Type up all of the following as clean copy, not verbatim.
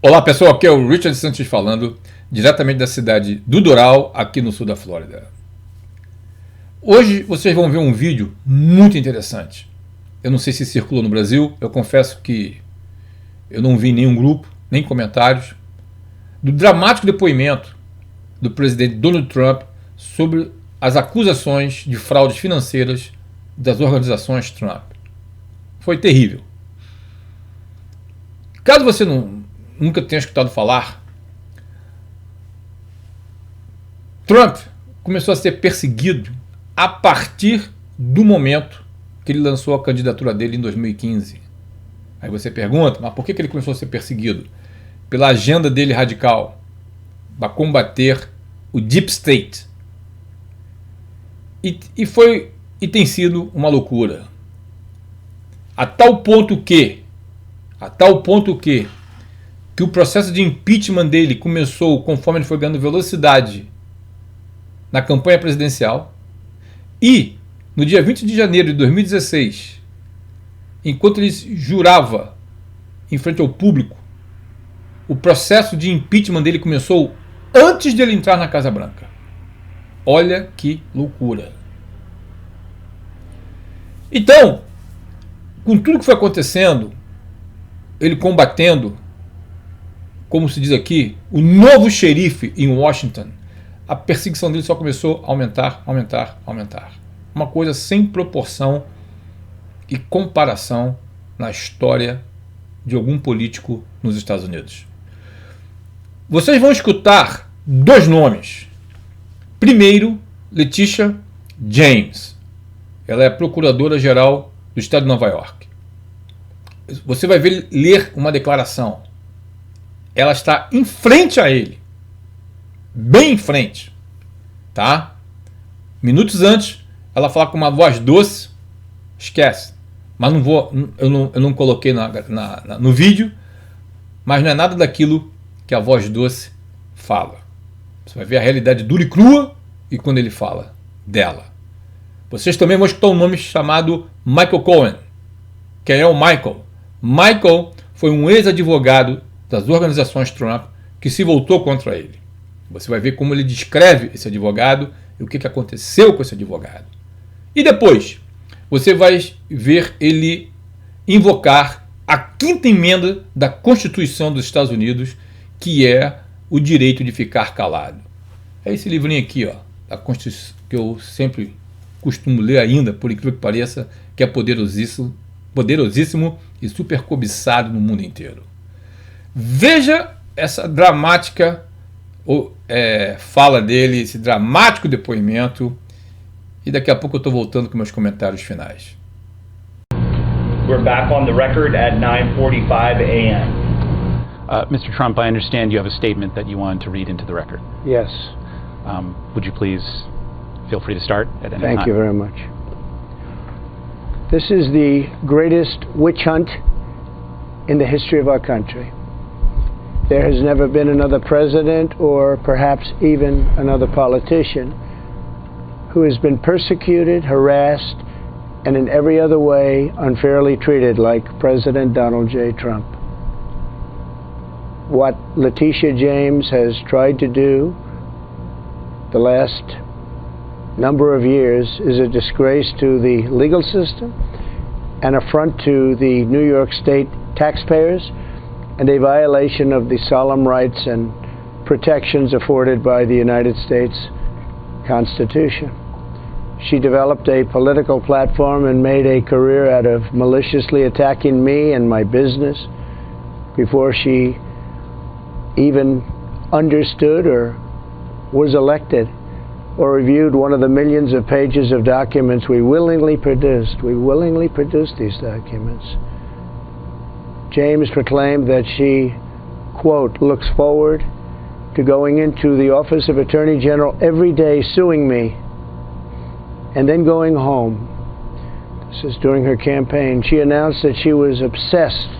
Olá pessoal, aqui é o Richard Santos falando, diretamente da cidade do Doral, aqui no sul da Flórida. Hoje vocês vão ver um vídeo muito interessante. Eu não sei se circulou no Brasil, eu confesso que eu não vi nenhum grupo, nem comentários, do dramático depoimento do presidente Donald Trump sobre as acusações de fraudes financeiras das organizações Trump. Foi terrível. Caso você nunca tenha escutado falar, Trump começou a ser perseguido a partir do momento que ele lançou a candidatura dele em 2015. Aí você pergunta, mas por que ele começou a ser perseguido? Pela agenda dele radical, para combater o Deep State. E tem sido uma loucura. A tal ponto que o processo de impeachment dele começou conforme ele foi ganhando velocidade na campanha presidencial, e no dia 20 de janeiro de 2016, enquanto ele jurava em frente ao público, o processo de impeachment dele começou antes dele entrar na Casa Branca. Olha que loucura. Então, com tudo que foi acontecendo, ele combatendo, como se diz aqui, o novo xerife em Washington, a perseguição dele só começou a aumentar. Uma coisa sem proporção e comparação na história de algum político nos Estados Unidos. Vocês vão escutar dois nomes. Primeiro, Letitia James. Ela é Procuradora Geral do Estado de Nova York. Você vai ler uma declaração. Ela está em frente a ele. Bem em frente. Tá? Minutos antes, ela fala com uma voz doce. Esquece. Mas eu não coloquei no vídeo. Mas não é nada daquilo que a voz doce fala. Você vai ver a realidade dura e crua e quando ele fala dela. Vocês também vão escutar um nome chamado Michael Cohen. Quem é o Michael? Michael foi um ex-advogado das organizações Trump que se voltou contra ele. Você vai ver como ele descreve esse advogado e o que aconteceu com esse advogado. E depois, você vai ver ele invocar a Quinta Emenda da Constituição dos Estados Unidos, que é o direito de ficar calado. É esse livrinho aqui, ó, da Constituição, que eu sempre costumo ler ainda, por incrível que pareça, que é poderosíssimo e super cobiçado no mundo inteiro. Veja essa dramática fala dele, esse dramático depoimento, e daqui a pouco eu estou voltando com meus comentários finais. We're back on the record at 9:45 a.m. Mr. Trump, I understand you have a statement that you wanted to read into the record. Yes. Would you please feel free to start at any time? Thank you very much. This is the greatest witch hunt in the history of our country. There has never been another president or perhaps even another politician who has been persecuted, harassed, and in every other way unfairly treated like President Donald J. Trump. What Letitia James has tried to do the last number of years is a disgrace to the legal system, an affront to the New York State taxpayers, and a violation of the solemn rights and protections afforded by the United States Constitution. She developed a political platform and made a career out of maliciously attacking me and my business before she even understood or was elected or reviewed one of the millions of pages of documents we willingly produced. We willingly produced these documents. James proclaimed that she, quote, looks forward to going into the office of Attorney General every day suing me and then going home. This is during her campaign. She announced that she was obsessed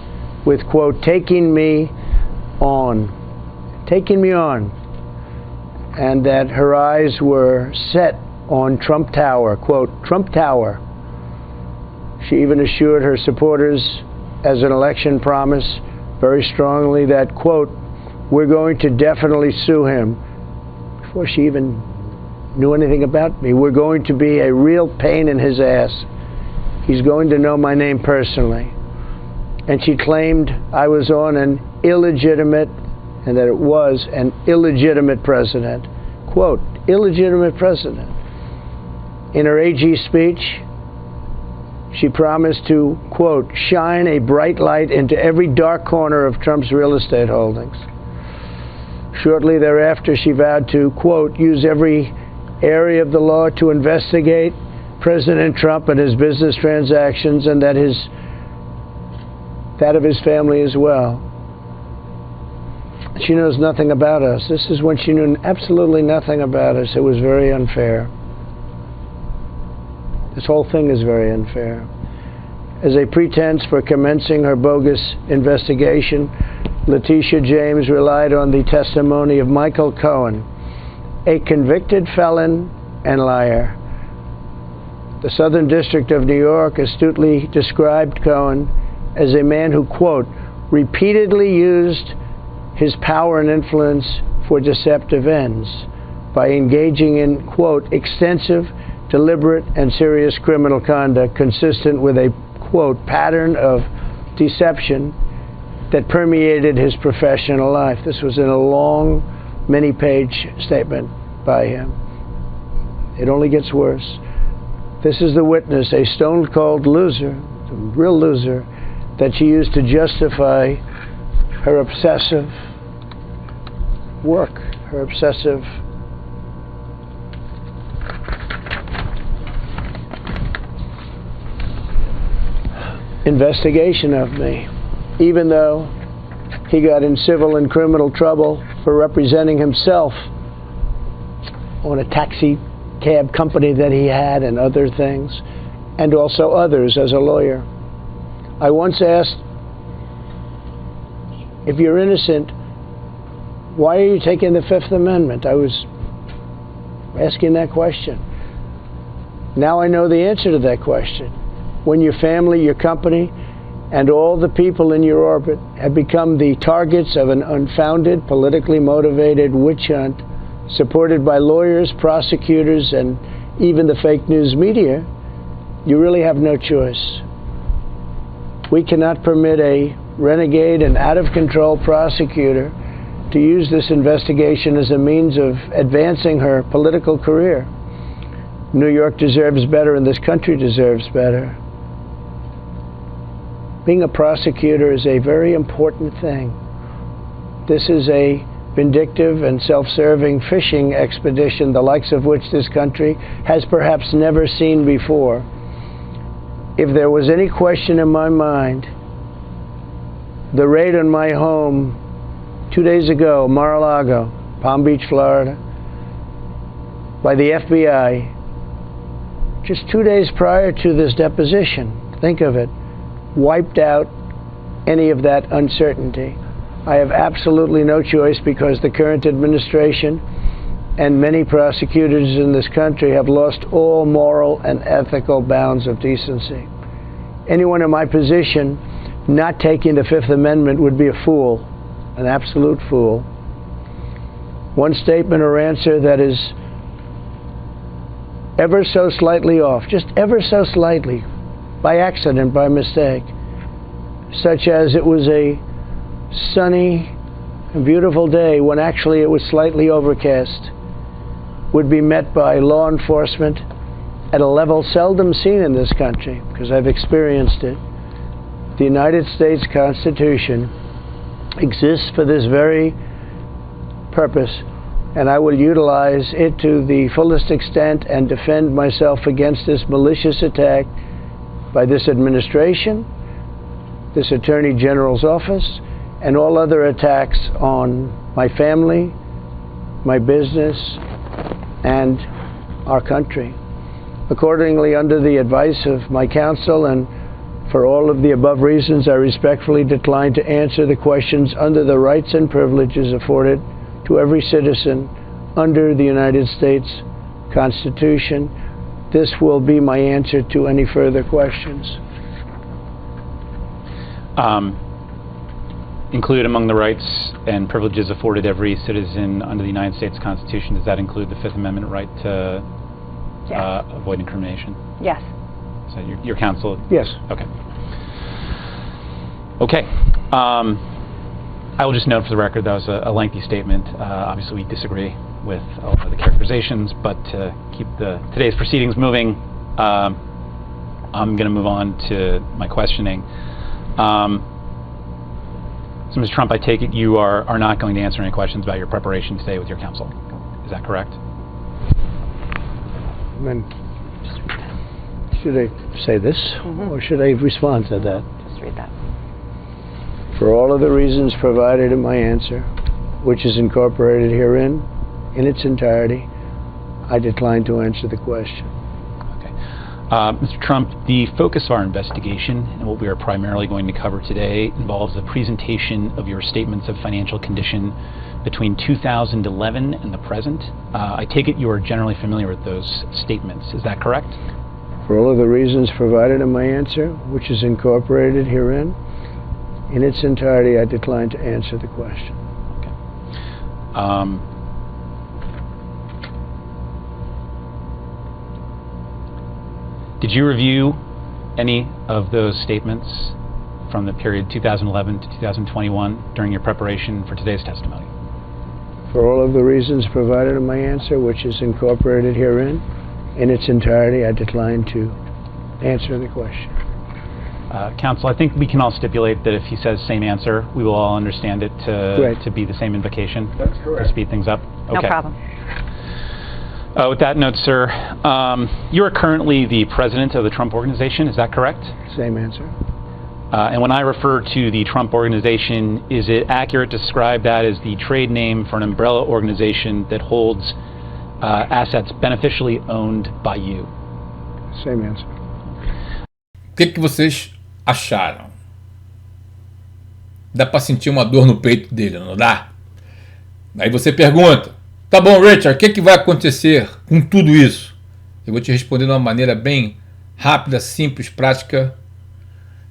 with, quote, taking me on, and that her eyes were set on Trump Tower, quote, Trump Tower. She even assured her supporters as an election promise very strongly that, quote, we're going to definitely sue him. Before she even knew anything about me, we're going to be a real pain in his ass. He's going to know my name personally. And she claimed I was on an illegitimate, and that it was an illegitimate president. Quote, illegitimate president. In her AG speech, she promised to, quote, shine a bright light into every dark corner of Trump's real estate holdings. Shortly thereafter, she vowed to, quote, use every area of the law to investigate President Trump and his business transactions, and that of his family as well. She knows nothing about us. This is when she knew absolutely nothing about us. It was very unfair. This whole thing is very unfair. As a pretense for commencing her bogus investigation, Letitia James relied on the testimony of Michael Cohen, a convicted felon and liar. The Southern District of New York astutely described Cohen as a man who, quote, repeatedly used his power and influence for deceptive ends by engaging in, quote, extensive, deliberate, and serious criminal conduct consistent with a, quote, pattern of deception that permeated his professional life. This was in a long, many-page statement by him. It only gets worse. This is the witness, a stone-cold loser, a real loser, that she used to justify her obsessive work, her obsessive investigation of me, even though he got in civil and criminal trouble for representing himself on a taxi cab company that he had and other things, and also others as a lawyer. I once asked, if you're innocent, why are you taking the Fifth Amendment? I was asking that question. Now I know the answer to that question. When your family, your company, and all the people in your orbit have become the targets of an unfounded, politically motivated witch hunt supported by lawyers, prosecutors, and even the fake news media, you really have no choice. We cannot permit a renegade and out-of-control prosecutor to use this investigation as a means of advancing her political career. New York deserves better, and this country deserves better. Being a prosecutor is a very important thing. This is a vindictive and self-serving fishing expedition, the likes of which this country has perhaps never seen before. If there was any question in my mind, the raid on my home 2 days ago, MarA-Lago, Palm Beach, Florida, by the FBI, just 2 days prior to this deposition, think of it, wiped out any of that uncertainty. I have absolutely no choice because the current administration and many prosecutors in this country have lost all moral and ethical bounds of decency. Anyone in my position not taking the Fifth Amendment would be a fool, an absolute fool. One statement or answer that is ever so slightly off, just ever so slightly, by accident, by mistake, such as it was a sunny and beautiful day when actually it was slightly overcast, would be met by law enforcement at a level seldom seen in this country, because I've experienced it. The United States Constitution exists for this very purpose, and I will utilize it to the fullest extent and defend myself against this malicious attack by this administration, this Attorney General's office, and all other attacks on my family, my business, and our country. Accordingly, under the advice of my counsel and for all of the above reasons, I respectfully decline to answer the questions under the rights and privileges afforded to every citizen under the United States Constitution. This will be my answer to any further questions. include among the rights and privileges afforded every citizen under the United States Constitution, does that include the Fifth Amendment right to avoid incrimination? Yes. So your counsel? Yes. Okay. Okay. I will just note for the record that was a lengthy statement. Obviously, we disagree with all of the characterizations, but to keep today's proceedings moving, I'm going to move on to my questioning. So, Mr. Trump, I take it you are not going to answer any questions about your preparation today with your counsel. Is that correct? Then, should I say this, or should I respond to that? Just read that. For all of the reasons provided in my answer, which is incorporated herein in its entirety, I decline to answer the question. Okay. Mr. Trump, the focus of our investigation and what we are primarily going to cover today involves the presentation of your statements of financial condition between 2011 and the present. I take it you are generally familiar with those statements. Is that correct? For all of the reasons provided in my answer, which is incorporated herein in its entirety, I decline to answer the question. Okay. Did you review any of those statements from the period 2011 to 2021 during your preparation for today's testimony? For all of the reasons provided in my answer, which is incorporated herein in its entirety, I decline to answer the question. Counsel, I think we can all stipulate that if he says same answer, we will all understand it to be the same invocation. That's correct. To speed things up. Okay. No problem. With that note, sir, you are currently the president of the Trump Organization. Is that correct? Same answer. And when I refer to the Trump Organization, is it accurate to describe that as the trade name for an umbrella organization that holds assets beneficially owned by you? Same answer. O que vocês acharam? Dá para sentir uma dor no peito dele, não dá? Aí você pergunta, tá bom, Richard, o que vai acontecer com tudo isso? Eu vou te responder de uma maneira bem rápida, simples, prática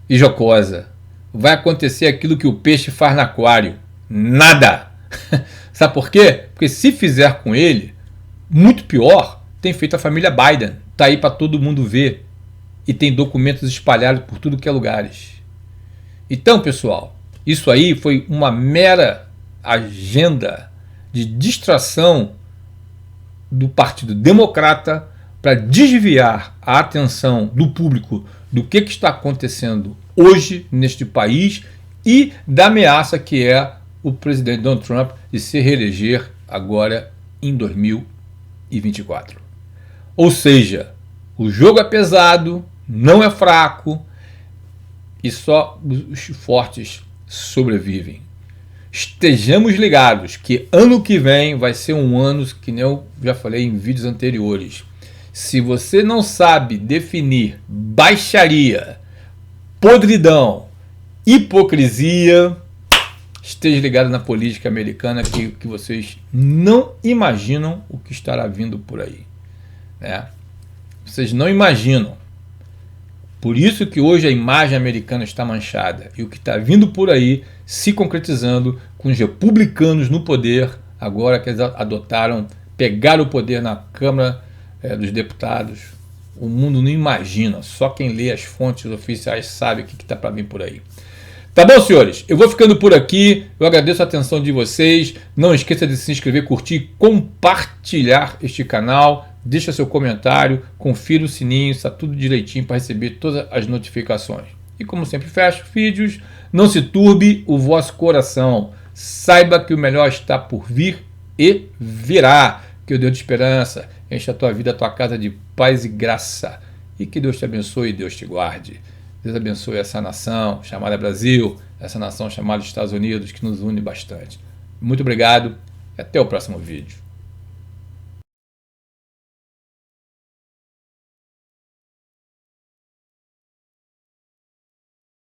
e jocosa. Vai acontecer aquilo que o peixe faz no aquário. Nada! Sabe por quê? Porque se fizer com ele, muito pior, tem feito a família Biden. Tá aí para todo mundo ver. E tem documentos espalhados por tudo que é lugares. Então, pessoal, isso aí foi uma mera agenda de distração do Partido Democrata para desviar a atenção do público do que está acontecendo hoje neste país e da ameaça que é o presidente Donald Trump de se reeleger agora em 2024. Ou seja, o jogo é pesado, não é fraco e só os fortes sobrevivem. Estejamos ligados que ano que vem vai ser um ano que nem eu já falei em vídeos anteriores. Se você não sabe definir baixaria, podridão, hipocrisia, esteja ligado na política americana que vocês não imaginam o que estará vindo por aí, né? Vocês não imaginam. Por isso que hoje a imagem americana está manchada e o que está vindo por aí se concretizando com os republicanos no poder, agora que eles pegaram o poder na Câmara dos Deputados. O mundo não imagina, só quem lê as fontes oficiais sabe o que está para vir por aí. Tá bom, senhores? Eu vou ficando por aqui, eu agradeço a atenção de vocês, não esqueça de se inscrever, curtir, compartilhar este canal. Deixa seu comentário, confira o sininho, está tudo direitinho para receber todas as notificações. E como sempre fecho vídeos, não se turbe o vosso coração. Saiba que o melhor está por vir e virá. Que o Deus de esperança enche a tua vida, a tua casa de paz e graça. E que Deus te abençoe e Deus te guarde. Deus abençoe essa nação chamada Brasil, essa nação chamada Estados Unidos, que nos une bastante. Muito obrigado e até o próximo vídeo.